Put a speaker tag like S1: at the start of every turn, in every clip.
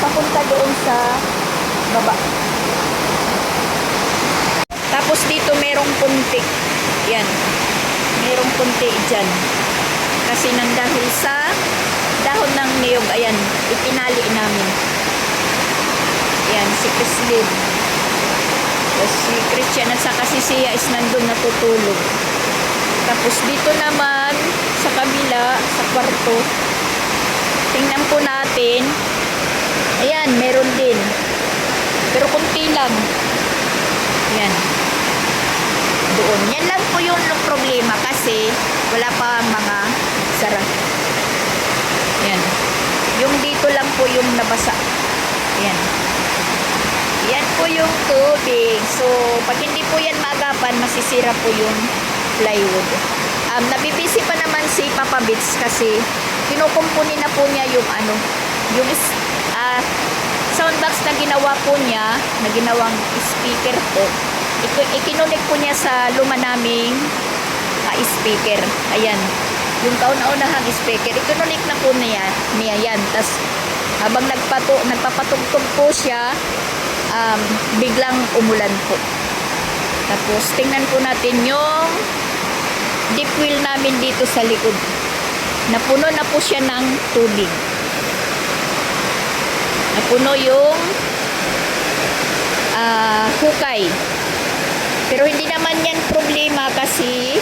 S1: papunta doon sa baba. Tapos dito merong punti. Yan. Merong punti dyan. Kasi nang dahil sa dahon ng niyog, ayan, ipinali namin. Yan, si Chrislyn. Tapos si Christian at saka si Sia is nandun natutulog. Tapos dito naman, sa kabila, sa kwarto, tingnan po natin. Ayan, meron din. Pero kunti lang. Yan. Doon. Yan lang po yung problema kasi wala pa mga sara. Yan. Yung dito lang po yung nabasa. Yan. Yan po yung tubig. So, pag hindi po yan maagapan, masisira po yung plywood. Nabibisi pa naman si Papa Bits kasi kinukumpuni na po niya yung yung soundbox na ginawa po niya, na ginawang speaker po. Ikinunik po niya sa luma naming speaker. Ayan. Yung kauna-unahang speaker. Ikinunik na po niya yan. Tapos, habang nagpapatugtog po siya, biglang umulan po. Tapos, tingnan po natin yung deep wheel namin dito sa likod. Napuno na po siya ng tubig. Napuno yung hukay. Pero hindi naman yan problema kasi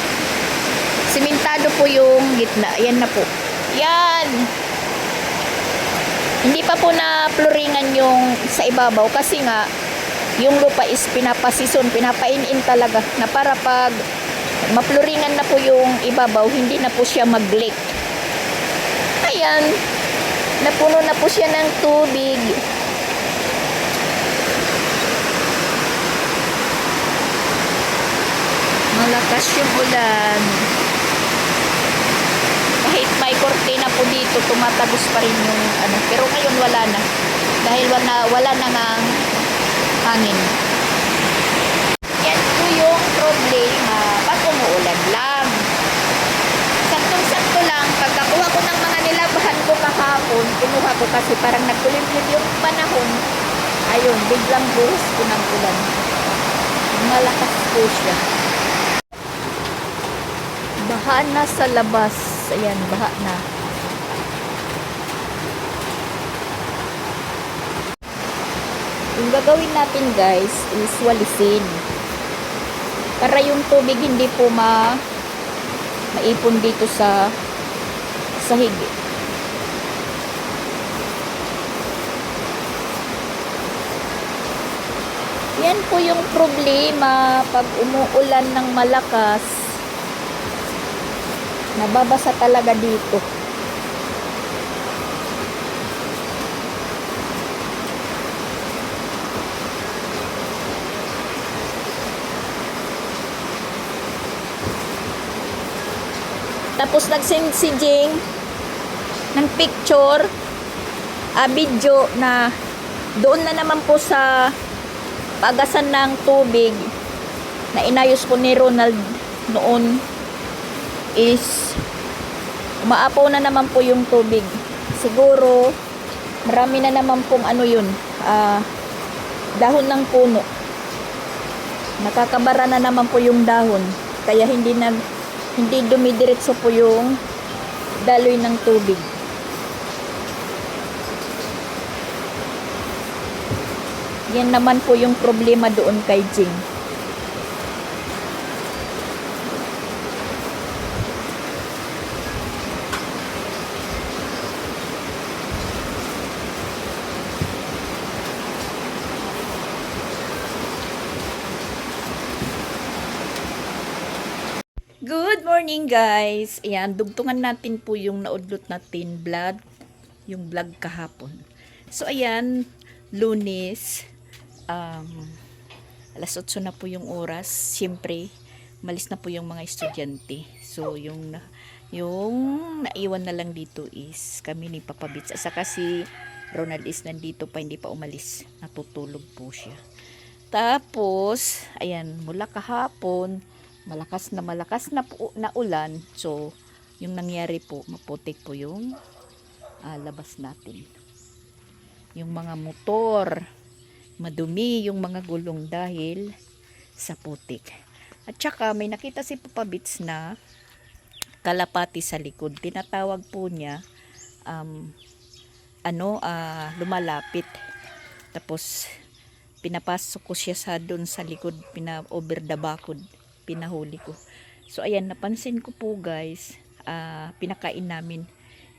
S1: simentado po yung gitna. Yan na po. Yan. Hindi pa po na floringan yung sa ibabaw kasi nga yung lupa is pinapasison, pinapainin talaga na para pag mapluringan na po yung ibabaw, hindi na po siya mag-leak. Ayan. Napuno na po siya ng tubig. Malakas yung ulan. Kahit may kortina po dito, tumatagos pa rin yung pero ngayon wala na. Dahil wala na ngang hangin. Yan po yung problema pag umuulan lang. Saktong-sakto lang, pagkakuha ko ng mga nilabahan ko kahapon, kinuha ko kasi parang nagkulimlim yung panahon. Ayun, biglang buhos ko ng ulan. Malakas po siya. Baha na sa labas. Ayan, baha na. Yung gagawin natin guys is walisin. Para yung tubig hindi po maipon dito sa sahig. Yan po yung problema pag umuulan ng malakas. Nababasa talaga dito. Tapos nag-send si Jing ng picture, video na doon na naman po sa pagasan ng tubig na inayos po ni Ronald noon is umaapaw na naman po yung tubig. Siguro marami na naman pong dahon ng puno. Nakakabara na naman po yung dahon. Kaya hindi dumidiretso po yung daloy ng tubig. Yan naman po yung problema doon kay Jing. Good morning guys. Ayan, dugtungan natin po yung naudlot natin yung vlog kahapon. So ayan, Lunes, alas 8 na po yung oras. Siyempre, malis na po yung mga estudyante. So yung naiwan na lang dito is kami ni Papa Bits. Asa kasi Ronald is nandito pa, hindi pa umalis. Natutulog po siya. Tapos, ayan, mula kahapon, malakas na ulan. So, yung nangyari po, maputik po yung labas natin. yung mga motor. Madumi yung mga gulong dahil sa putik. At saka may nakita si Papa Bits na kalapati sa likod. Tinatawag po niya lumalapit. Tapos pinapasok ko siya sa doon sa likod, over the bakod, pinahuli ko. So ayan, napansin ko po guys, pinakain namin.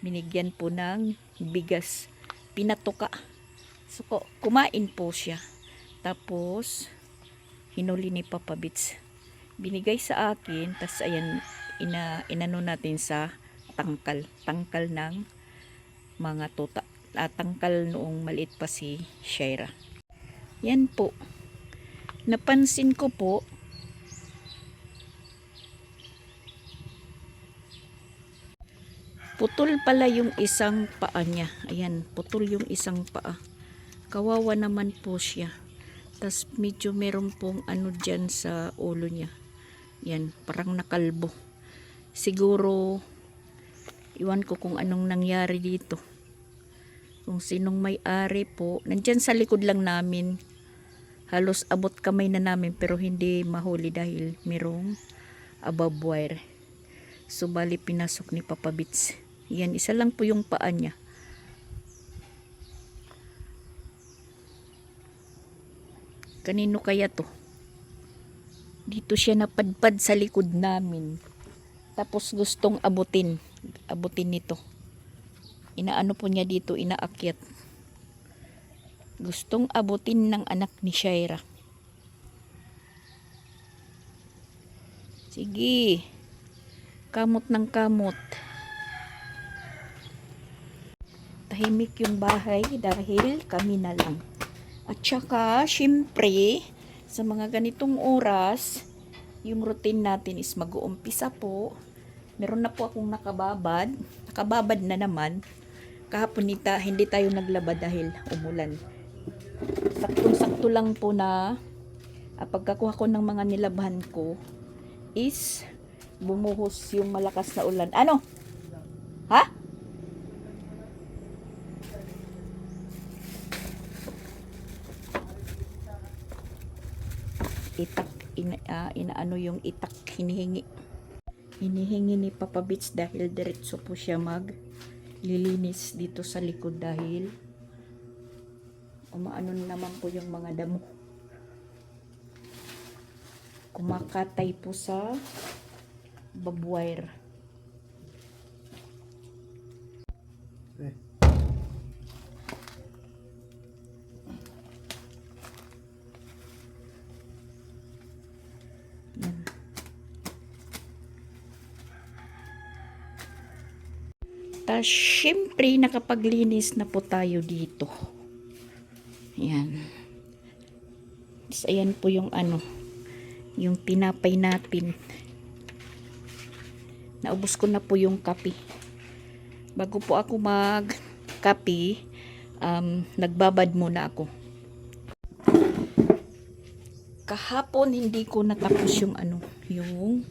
S1: Binigyan po ng bigas, pinatuka. So kumain po siya. Tapos hinuli ni Papa Bits. Binigay sa akin, tas ayan, inano natin sa tangkal ng mga tuta. Tangkal noong maliit pa si Shaira. Yan po. Napansin ko po, putol pala yung isang paa niya. Ayan, putol yung isang paa. Kawawa naman po siya. Tas medyo meron pong ano dyan sa ulo niya. Yan, parang nakalbo. Siguro, iwan ko kung anong nangyari dito. Kung sinong may-ari po. Nandyan sa likod lang namin. Halos abot kamay na namin pero hindi mahuli dahil merong above wire. So bali pinasok ni Papa Bits. Yan, isa lang po yung paa niya. Kanino kaya to? Dito siya napadpad sa likod namin. Tapos gustong abutin nito. Inaano po niya dito, inaakyat. Gustong abutin ng anak ni Shaira. Sige. Kamot ng kamot. Tahimik yung bahay dahil kami na lang. At saka, syempre, sa mga ganitong oras, yung routine natin is mag-uumpisa po. Meron na po akong nakababad. Nakababad na naman. Kahapon hindi tayo naglaba dahil umulan. Saktong-sakto lang po na pagkakuha ko ng mga nilabahan ko is bumuhos yung malakas na ulan. Ano? Ha? Itak, inaano yung itak, hinihingi ni Papa Bits dahil diretso po siya maglilinis dito sa likod dahil umaano naman po yung mga damo, kumakatay po sa barbwire. Yan. Tas syempre nakapaglinis na po tayo dito. Yan. Tas ayan po yung yung tinapay natin. Naubos ko na po yung kape. Bago po ako mag-kape, nagbabad muna ako. Kahapon hindi ko natapos yung yung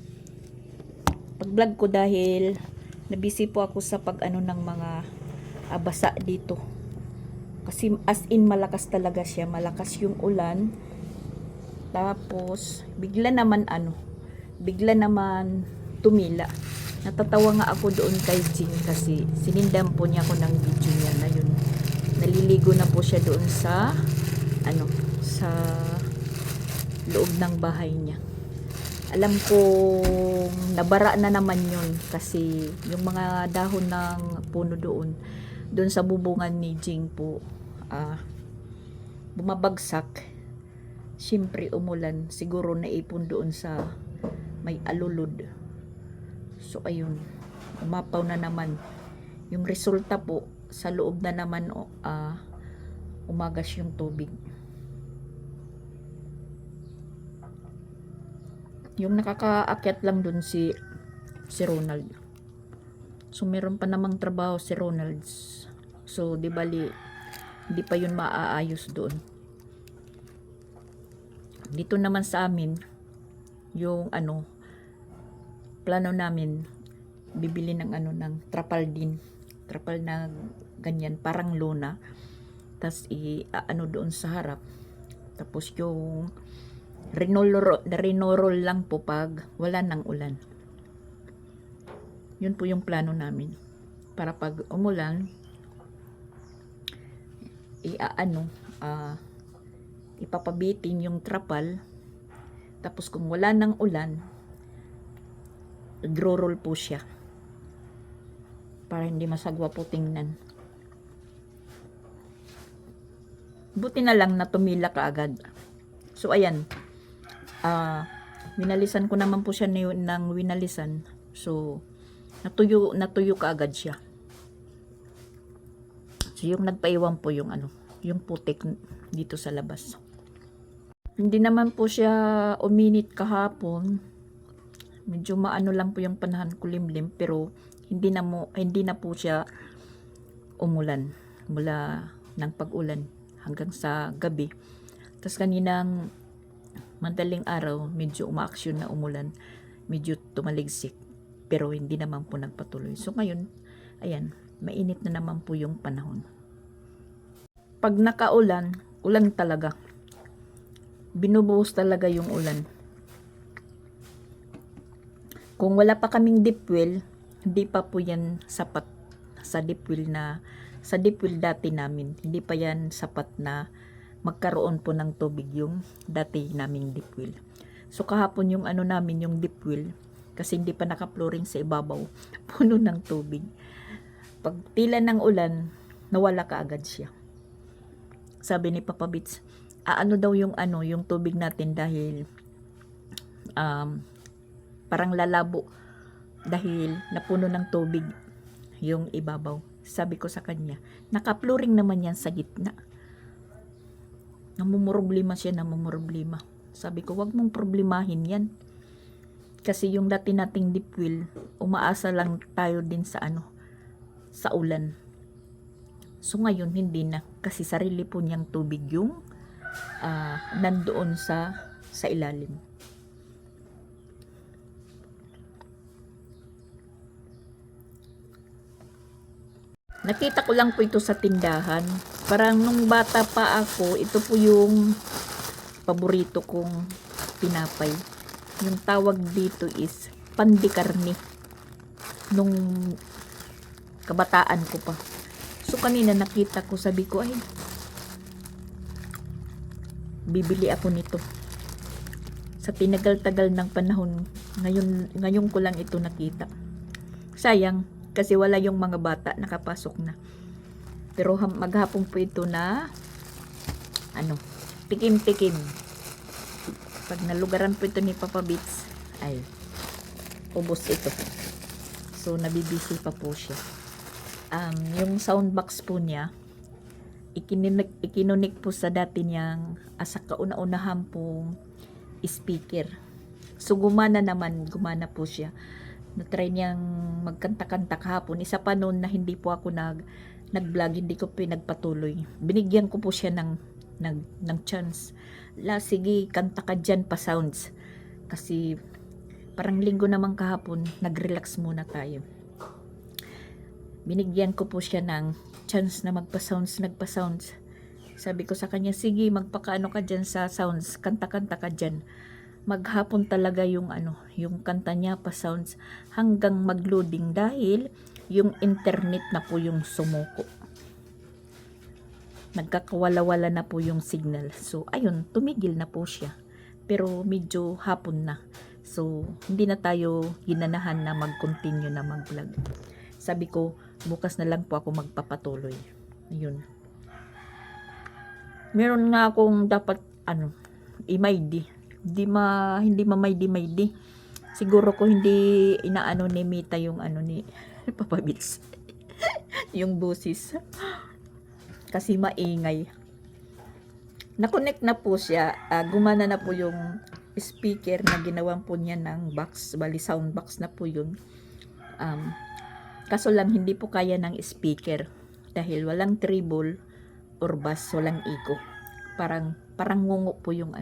S1: pag-vlog ko dahil nabisi po ako sa ng mga basa dito. Kasi as in malakas talaga siya, malakas yung ulan. Tapos bigla naman tumila. Natatawa nga ako doon kay Jing kasi sinindam po niya ako ng video niya na yun. Naliligo na po siya doon sa sa loob ng bahay niya. Alam ko nabara na naman yun kasi yung mga dahon ng puno doon sa bubungan ni Jing po bumabagsak. Siyempre umulan, siguro naipon doon sa may alulod. So ayun, umapaw na naman. Yung resulta po sa loob na naman umagas yung tubig. Yung nakakaakyat lang dun si Ronald. So meron pa namang trabaho si Ronald. So di bali hindi pa yun maaayos doon. Dito naman sa amin yung plano namin bibili ng ng trapal na ganyan, parang lona. tas ano doon sa harap. Tapos yung rinorol lang po pag wala ng ulan. Yun po yung plano namin. Para pag umulan, ipapabitin yung trapal. Tapos kung wala ng ulan, nagro-roll po siya. Para hindi masagwa po tingnan. Buti na lang na tumila kaagad. So ayan, winalisan ko naman po siya ng winalisan. So natuyo kaagad siya. So yung nagpaiwan po yung yung putik dito sa labas. Hindi naman po siya uminit kahapon. Medyo maano lang po yung panahon, kulimlim, pero hindi na po siya umulan mula ng pag-ulan hanggang sa gabi. Tapos kaninang madaling araw, medyo umaaksyon na umulan, medyo tumaligsik, pero hindi naman po nagpatuloy. So ngayon, ayan, mainit na naman po yung panahon. Pag nakaulan, ulan talaga. Binubuhos talaga yung ulan. Kung wala pa kaming deep well, hindi pa po yan sapat sa deep well dati namin. Hindi pa yan sapat na magkaroon po ng tubig yung dati naming deep well. So kahapon yung namin, yung deep well, kasi hindi pa naka-flooring sa ibabaw, puno ng tubig. Pag tila ng ulan, nawala kaagad siya. Sabi ni Papa Bits, ano daw yung yung tubig natin dahil parang lalabo dahil napuno ng tubig yung ibabaw. Sabi ko sa kanya, naka-flooring naman yan sa gitna. Namumroblema siya, namumroblema. Sabi ko, wag mong problemahin yan. Kasi yung dati nating deep well, umaasa lang tayo din sa sa ulan. So ngayon hindi na, kasi sarili po niyang tubig yung nandoon sa ilalim. Nakita ko lang po ito sa tindahan. Parang nung bata pa ako, ito po yung paborito kong tinapay. Yung tawag dito is pandikarni. Nung kabataan ko pa. So kanina nakita ko, sabi ko, ay, bibili ako nito. Sa tinagal-tagal ng panahon, ngayon ko lang ito nakita. Sayang, kasi wala yung mga bata, nakapasok na. Pero maghapon po ito na tikim-tikim. Pag nalugaran po ito ni Papa Bits, ay ubos ito. So nabibisi pa po siya. Yung sound box po niya, ikinunik po sa dati niyang sa kauna-unahan pong speaker. So gumana po siya. Na-try niyang magkanta-kanta kahapon. Isa pa noon na hindi po ako nag-vlog, hindi ko pinagpatuloy. Binigyan ko po siya ng chance. Sige, kanta ka dyan pa sounds. Kasi parang linggo naman kahapon, nag-relax muna tayo. Binigyan ko po siya ng chance na nagpa-sounds. Sabi ko sa kanya, sige, magpakaano ka dyan sa sounds, kanta-kanta ka dyan. Maghapon talaga yung yung kanta niya pa sounds hanggang mag-loading dahil yung internet na po yung sumuko. Nagkakawala-wala na po yung signal. So ayun, tumigil na po siya. Pero medyo hapon na. So hindi na tayo ginanahan na mag-continue na mag-vlog. Sabi ko, bukas na lang po ako magpapatuloy. Ayun. Meron nga akong dapat i-MID. Hindi mamaydi-maydi. Siguro ko hindi inaano ni Mita yung ni Papa Bits. Yung busis. Kasi maingay. Na-connect na po siya. Gumana na po yung speaker na ginawan po niya ng box. Bali sound box na po yun. Kaso lang hindi po kaya ng speaker. Dahil walang treble or bass, walang echo. Parang ngungo po yung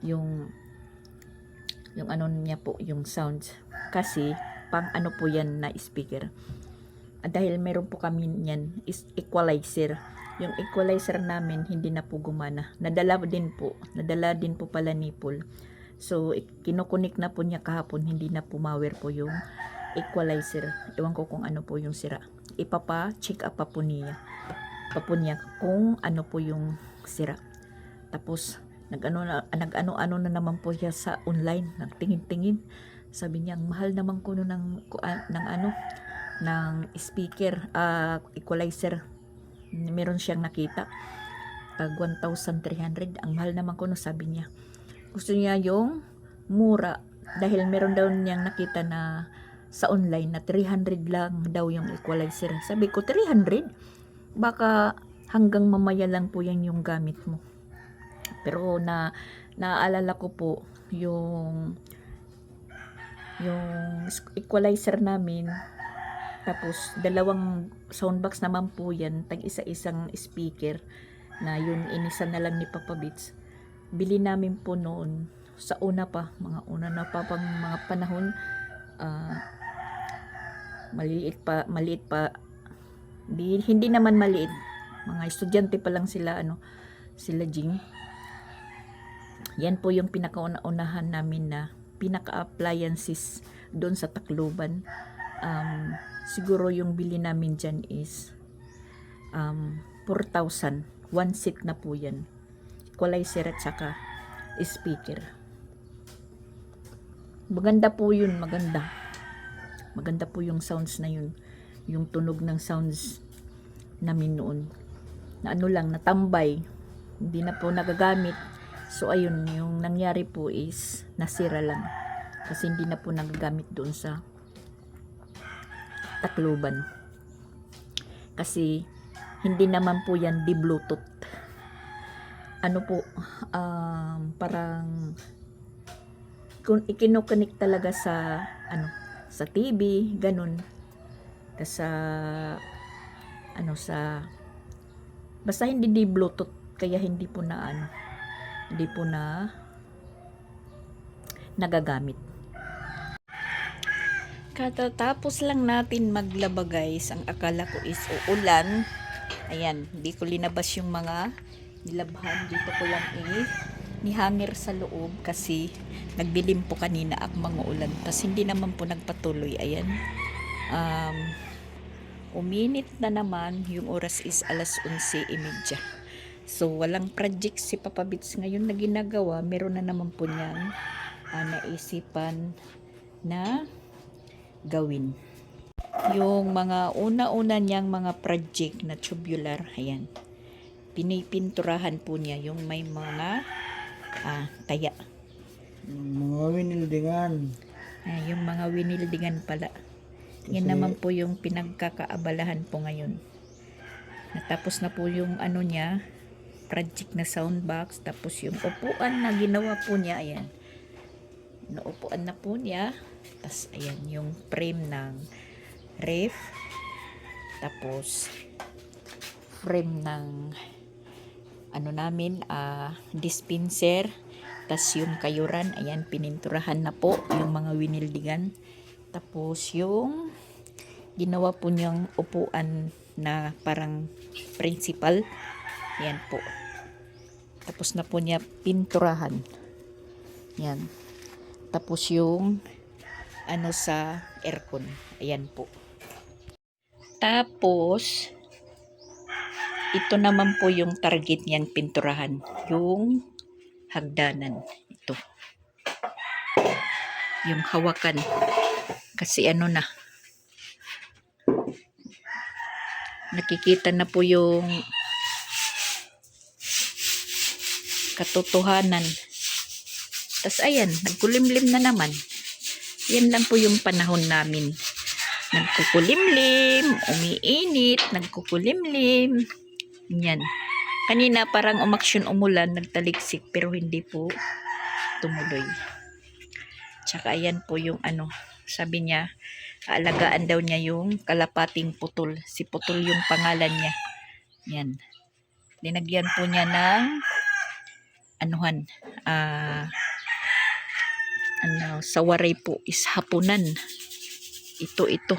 S1: yung niya po, yung sounds. Kasi pang po yan na speaker. dahil meron po kami niyan is equalizer. Yung equalizer namin hindi na po gumana. Nadala din po pala ni Paul. So kinukunik na po niya kahapon, hindi na pumawer po yung equalizer. Ewan ko kung ano po yung sira. Check up pa po niya. Kung ano po yung sira. Tapos nag-ano na naman po siya sa online, nagtingin-tingin. Sabi niya, ang mahal naman ko ng speaker, equalizer. Meron siyang nakita. 1,300. Ang mahal naman ko, sabi niya. Gusto niya yung mura dahil meron daw niyang nakita na sa online na 300 lang daw yung equalizer. Sabi ko, 300? Baka hanggang mamaya lang po yan yung gamit mo. Pero naaalala ko po yung equalizer namin, tapos dalawang soundbox naman po yan, tag isa-isang speaker na yun inisa na lang ni Papa Beats. Bili namin po noon sa mga panahon, maliit pa, hindi naman maliit, mga estudyante pa lang sila Jing. Yan po yung pinakauna-unahan namin na pinaka-appliances doon sa Tacloban. Siguro yung bili namin dyan is 4,000. One seat na po yan. Equalizer at saka speaker. Maganda po yun, maganda. Maganda po yung sounds na yun. Yung tunog ng sounds namin noon. Na natambay. Hindi na po nagagamit. So ayun, yung nangyari po is nasira lang. Kasi hindi na po nagagamit doon sa Tacloban. Kasi hindi naman po yan di Bluetooth. Parang kung ikinokonek talaga sa TV, ganun. Sa basta hindi di Bluetooth, kaya hindi po na nagagamit. Katatapos lang natin maglaba guys, ang akala ko is uulan. Ayan, hindi ko linabas yung mga nilabhan. Dito ko lang nihangir sa loob kasi nagdilim po kanina akmang ulan. Tapos hindi naman po nagpatuloy. Ayan. Uminit na naman. Yung oras is 11:30. So, walang project si Papa Beats ngayon na ginagawa. Meron na naman po niyang naisipan na gawin. Yung mga una-una niyang mga project na tubular, ayan. Pinipinturahan po niya yung may mga taya.
S2: Mga winildingan.
S1: Yung mga winildingan pala. Yan naman po yung pinagkakaabalahan po ngayon. Natapos na po yung niya, project na soundbox. Tapos yung upuan na ginawa po niya, ayan. Naupuan na po niya. Tapos ayan yung frame ng ref. Tapos frame ng dispenser. Tapos yung kayuran, ayan, pininturahan na po yung mga winildingan. Tapos yung ginawa po niyang upuan na parang principal, ayan po. Tapos na po niya pinturahan. Yan. Tapos yung sa aircon. Ayan po. Tapos ito naman po yung target niyang pinturahan. Yung hagdanan. Ito. Yung hawakan. Kasi nakikita na po yung katotohanan. Tas ayan, nagkulimlim na naman. Yan lang po yung panahon namin. Nagkukulimlim, umiinit, nagkukulimlim. Yan. Kanina parang umaksyon umulan, nagtaliksik, pero hindi po tumuloy. Tsaka ayan po yung sabi niya, aalagaan daw niya yung kalapating putol. Si Putol yung pangalan niya. Yan. Linagyan po niya ng sa waray po is hapunan. Ito.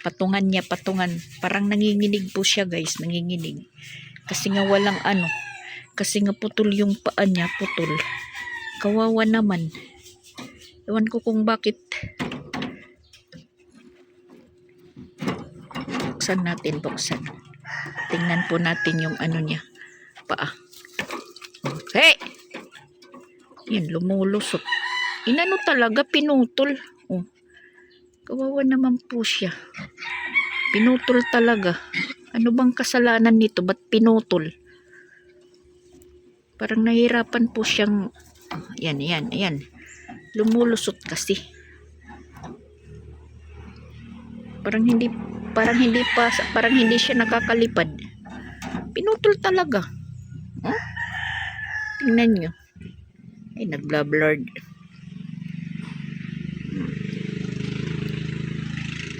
S1: Patungan niya, patungan. Parang nanginginig po siya guys, nanginginig. Kasi nga walang ano. Kasi nga putol yung paa niya, putol. Kawawa naman. Ewan ko kung bakit. Buksan natin, buksan. Tingnan po natin yung ano niya, paa. Hey! Yan, lumulusot. Inano talaga, pinutol. Oh. Kawawa naman po siya. Pinutol talaga. Ano bang kasalanan nito? Ba't pinutol? Parang nahirapan po siyang... Yan, yan, yan. Lumulusot kasi. Parang hindi siya nakakalipad. Pinutol talaga. Huh? Tingnan nyo. Ay, nagblurred.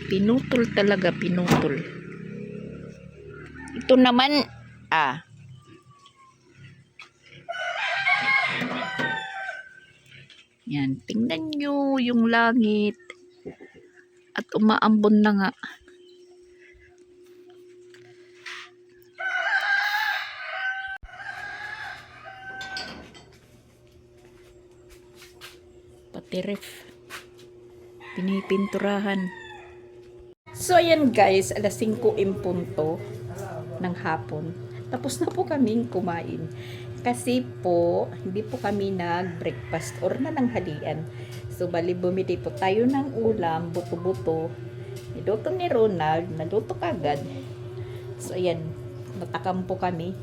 S1: Pinutol talaga, pinutol. Ito naman, yan, tingnan nyo yung langit. At umaambon na nga. Pati ref. Pinipinturahan. So, ayan guys, alas 5 in punto ng hapon. Tapos na po kaming kumain. Kasi po, hindi po kami nag-breakfast or nananghalian. So, bali bumili po tayo ng ulam, buto-buto. Niluto ni Ronald, naluto kagad. So, ayan, natakam po kami.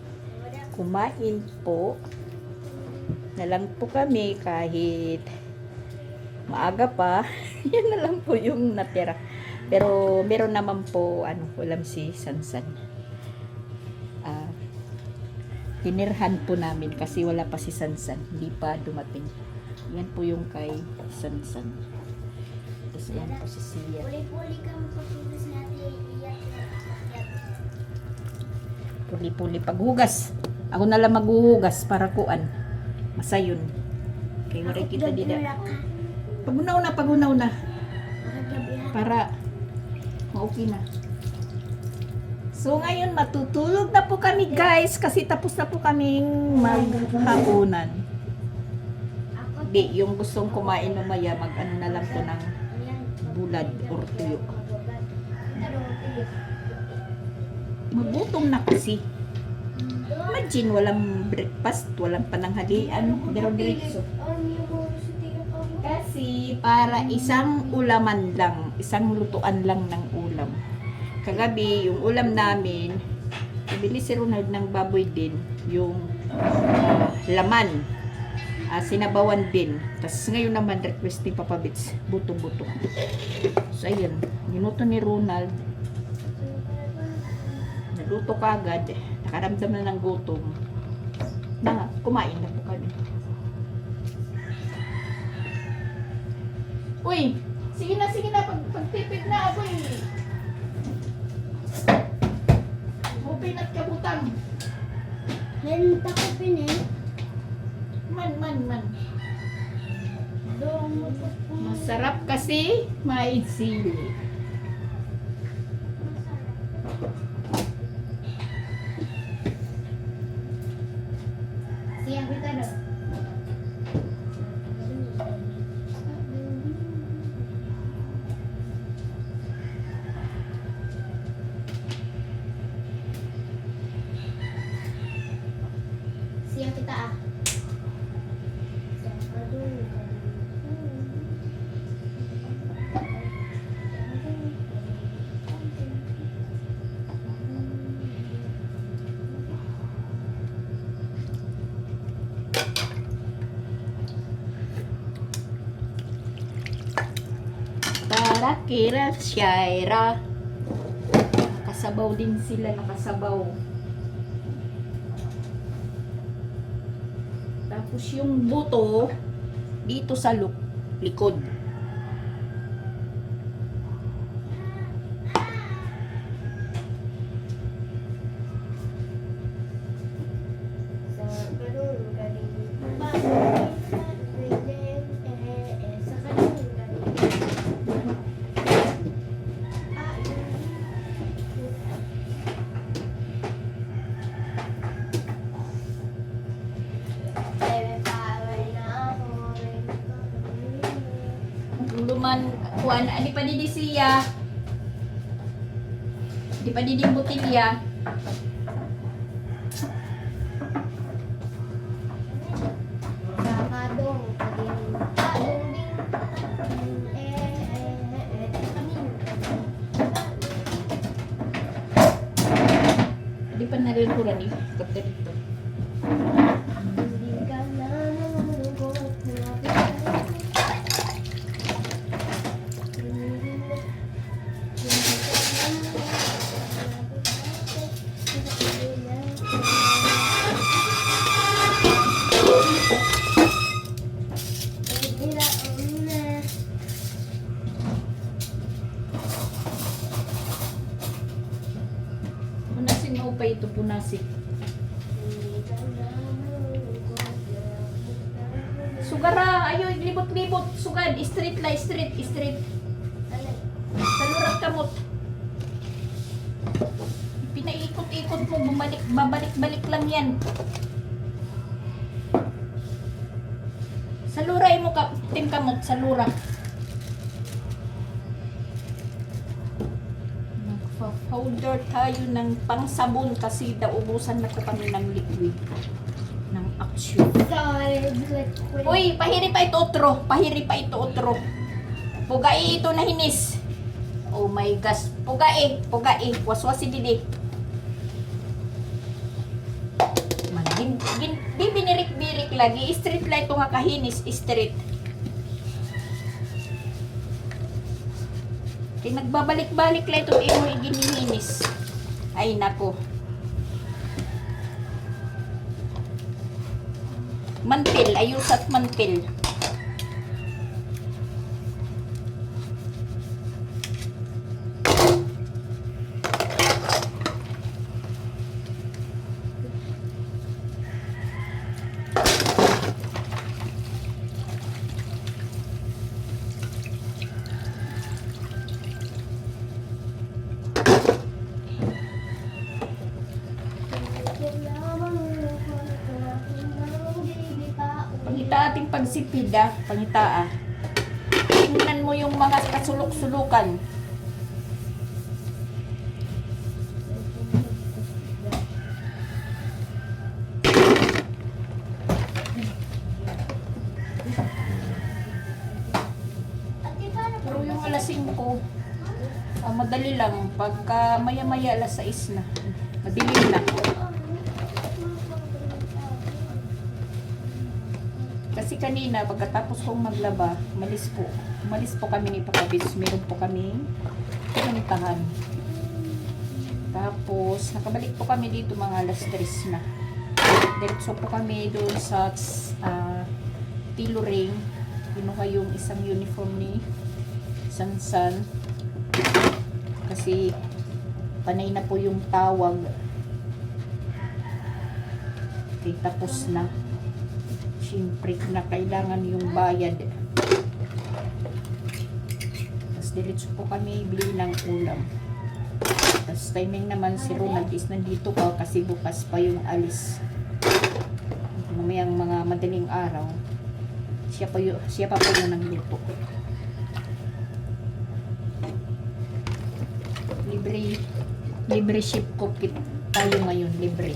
S1: Kumain po. Na lang po kami kahit maaga pa. Yan na lang po yung natira. Pero meron naman po ulam si Sansan. Tinirhan po namin kasi wala pa si Sansan. Hindi pa dumating. Yan po yung kay Sansan. Tapos yan po si Sia. Puli-puli paghugas. Ako na lang maghuhugas para kuan. Masayon. Kay wala kita dila. Pagunaw na. Para okay na. So, ngayon matutulog na po kami guys kasi tapos na po kaming maghapunan. Di, yung gustong kumain umaya, mag-ano na lang po ng bulad or tuyo. Magutom na kasi. Imagine, walang breakfast, walang pananghalian, pero diretso. Kasi para isang ulaman lang, isang lutuan lang ng ulam. Kagabi, yung ulam namin, nabili si Ronald ng baboy din, yung laman, sinabawan din. Tapos ngayon naman, requesting Papa Bits, buto-buto. So, ayun, niluto ni Ronald. Naluto kagad, nakaramdam na ng gutom. Na, kumain na po kami. Uy, sige na, pagtipid na ako eh. Upin at kabutang.
S3: Henta ko pinin.
S1: Man.
S3: Doon
S1: Masarap kasi may sili.
S3: siya kita do. Siya kita ah.
S1: Para kira Shaira. Nakasabaw din sila, nakasabaw. Tapos yung buto dito sa likod. man kuan ani pa di siya. Di pa di botilya.
S3: Kakadong. Kadong din.
S1: Di pa naluluran eh. Kapta dito.
S3: Hindi ka na malungkot na
S1: Punasin mo pa ito, punasin. Sugara, ayo libot-libot, sugad, straight lang, straight. Salurat kamot. Pinaikot-ikot mo, babalik-balik lang yan. Saluray mo ka, tim kamot, salura. Nagpa-powder tayo ng pangsabon kasi naubusan na ko kami ng liquid. Ng action. Uy, pahiri pa ito otro. Pugai ito na hinis. Oh my gosh. Pugai. Waswasi didi. Bibinirik-birik lagi. Street light ito nga kahinis. Street. Kaya nagbabalik-balik lang ito imo iginihinis. Ay nako. Manpil, ayos at manpil. Pangita ating pagsipid pangita Tingnan mo yung mga kasulok-sulukan. Pero yung alas 5, madali lang. Pagka maya-maya alas 6 na. Madilim na. Kasi kanina, pagkatapos kong maglaba, umalis po kami ni Papa Bits. Meron po kami pinuntahan. Tapos, nakabalik po kami dito mga alas 3 na. Diretso po kami doon sa tailoring. Kinuha yung isang uniform ni Sansan. Kasi, panay na po yung tawag. Okay, tapos na. Siyempre na kailangan yung bayad. Tapos diretso po kami bili ng ulam. Tapos timing naman si Ronald is nandito pa kasi bukas pa yung alis. Mamayang mga madaling araw. Siya pa po yung nagluto. Libre ship cook tayo ngayon, libre.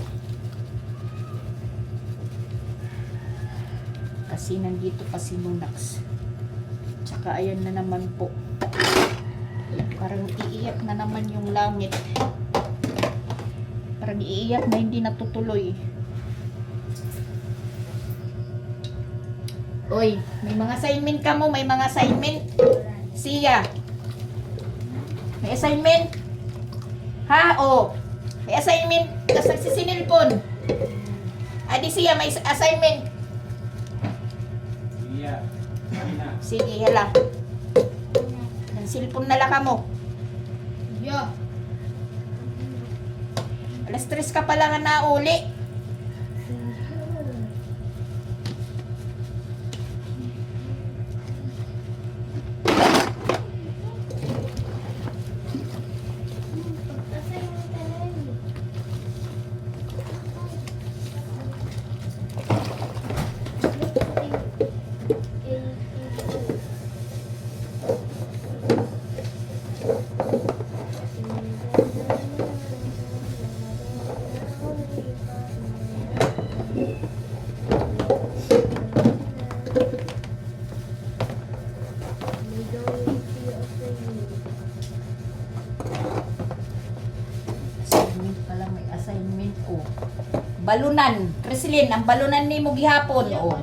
S1: Kasi nandito pa si Lunax. Tsaka ayan na naman po. Parang iiyak na naman yung langit. Parang iiyak na hindi natutuloy. Oy, may mga assignment ka mo, may mga assignment. Siya. May assignment? Ha? O. May assignment. Tapos nagsisinilpon. Adi siya, may assignment. Sige, hala. Ang silpon na laka mo.
S3: Yeah.
S1: Alas 3 ka pa lang na uli. Balunan. Creslin, ang balunan ni mo gihapon. Oh.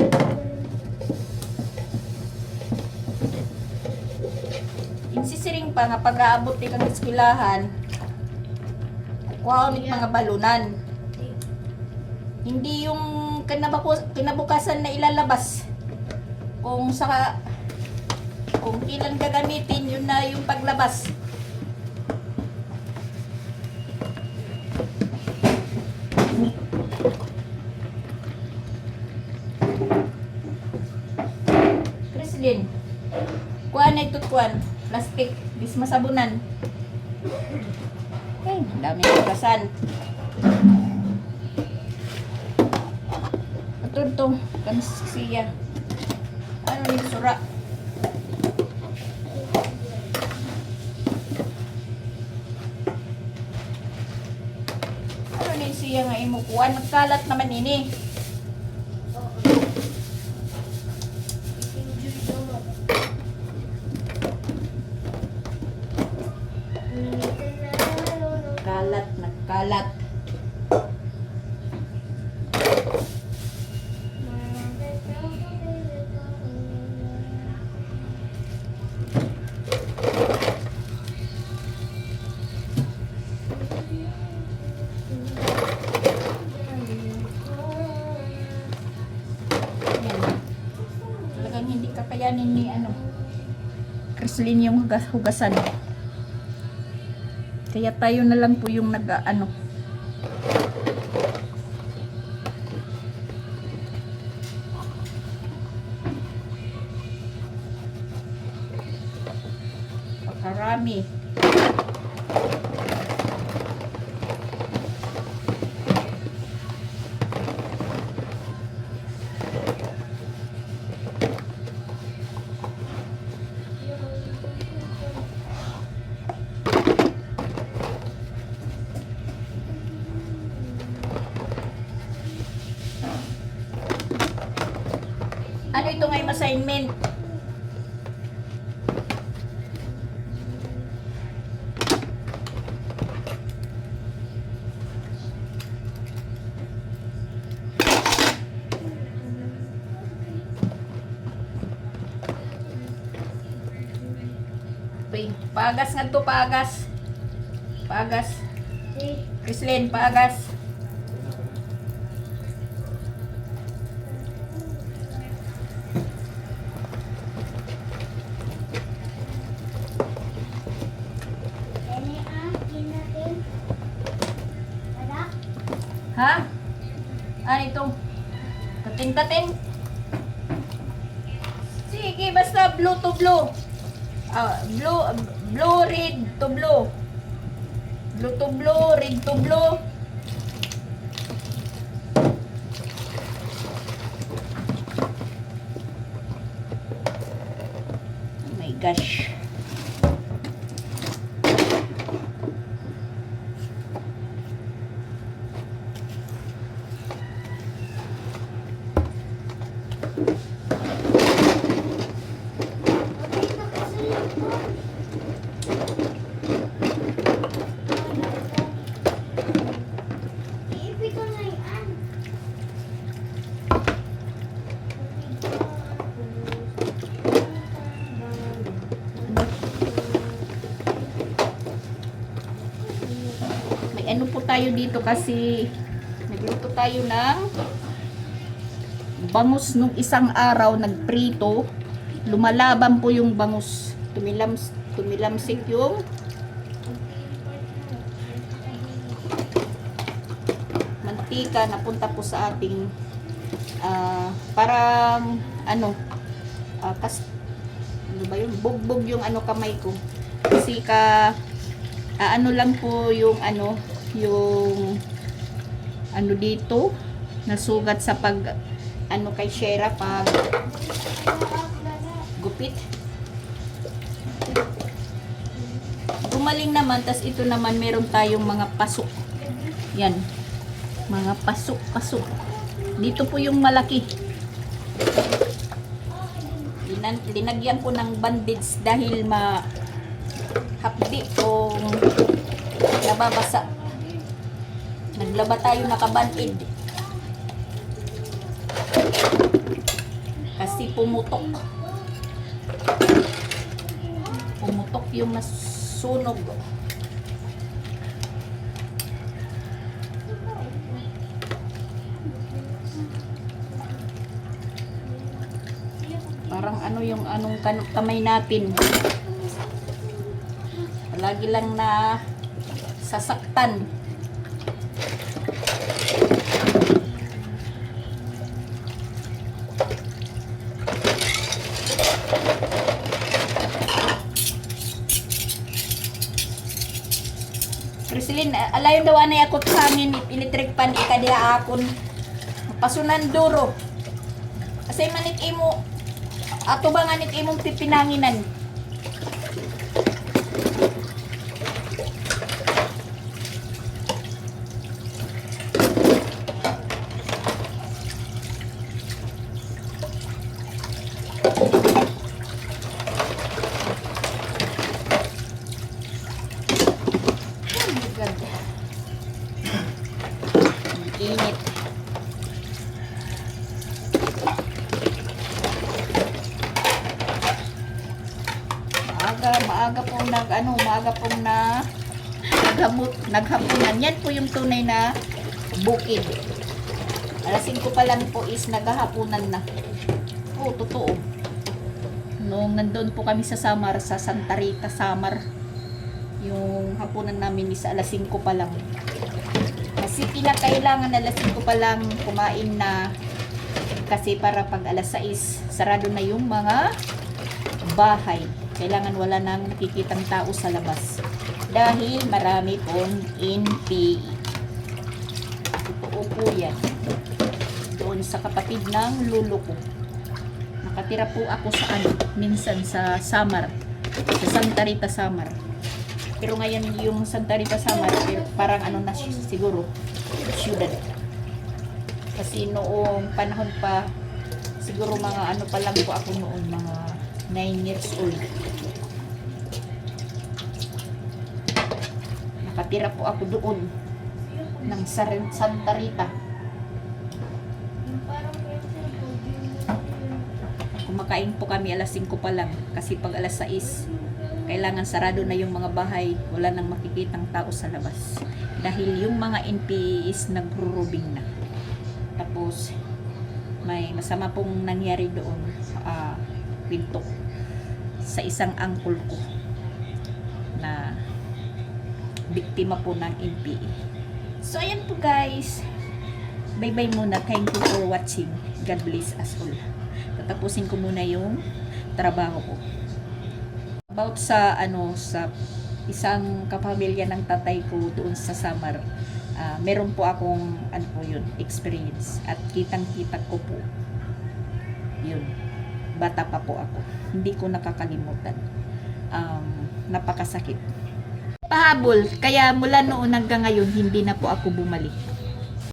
S1: Insisiring pa nga pag-aabot ni kang eskwelahan. Kuha ulit mga balunan. Hindi yung kinabukasan na ilalabas. Kung ilan gagamitin, yun na yung paglabas. Creslin, kuha na ito kuhan. Plastic, bis masabunan. Eh, dami bukasan. Ito, kamis siya. Ano yung sura? Ano yung siya nga imukuan? Nagkalat naman ini. Kalat, nagkalat. Talagang hindi kakayanin ni Creslin yung hugasan. Kaya tayo na lang po yung pakarami. Ano ito ngayong assignment? Paagas nga to, paagas. Paagas. Creslin, paagas. Ha? Ano ito? Tatin-tatin? Sige, basta blue to blue. Blue, red to blue. Blue to blue, red to blue. Oh my gosh. Ano po tayo dito kasi nagluto tayo ng bangus nung isang araw, nagprito, lumalaban po yung bangus, tumilamsik yung mantika, napunta po sa ating parang ano ba yun, bugbog yung kamay ko kasi ano lang po yung yung dito nasugat sa pag kay Shera pag gupit. Gumaling naman, tas ito naman meron tayong mga pasok. Yan. Mga pasok. Dito po yung malaki. Linagyan ko ng bandage dahil hapdi kung nababasa. Naglaba tayo, nakaband-aid. Kasi pumutok. Pumutok yung nasunog. Parang ano yung anong kamay natin. Lagi lang na sasaktan. Criselin, alayon daw anay ako hangin electric pan ikadiha akon pasunan duro. Asay manit imo ato ba nga nit imong pipinanginan. Init. Maaga po naghapunan. Yan po yung tunay na bukid. Alas 5 pa lang po is naghahapunan na. Oo, totoo. Noong nandun po kami sa Samar, sa Santa Rita, Samar, yung hapunan namin is alas 5 pa lang. Kasi kinakailangan alas 5 pa lang kumain na kasi para pag alas 6 sarado na yung mga bahay. Kailangan wala nang nakikitang tao sa labas. Dahil marami pong NPE. Totoo po yan. Doon sa kapatid ng lulo ko. Nakatira po ako sa minsan sa Samar. Sa Santa Rita, Samar. Pero ngayon yung Santa Rita, Samar, parang ano na siguro, syudad. Kasi noong panahon pa, siguro mga ano pa lang po ako noon, mga 9 years old. Nakatira po ako doon ng Santa Rita. Kumakain po kami alas 5 pa lang kasi pag alas 6 kailangan sarado na yung mga bahay, wala nang makikitang tao sa labas dahil yung mga NPE is nagrurubing na. Tapos may masama pong nangyari doon, kwento sa isang uncle ko na biktima po ng NPE. So ayan po guys, bye bye muna, thank you for watching, God bless us all. Tatapusin ko muna yung trabaho ko. About sa sa isang kapamilya ng tatay ko doon sa Samar, meron po akong experience at kitang-kita ko po yun. Bata pa po ako, hindi ko nakakalimutan. Napakasakit, pahabol, kaya mula noon hanggang ngayon hindi na po ako bumalik.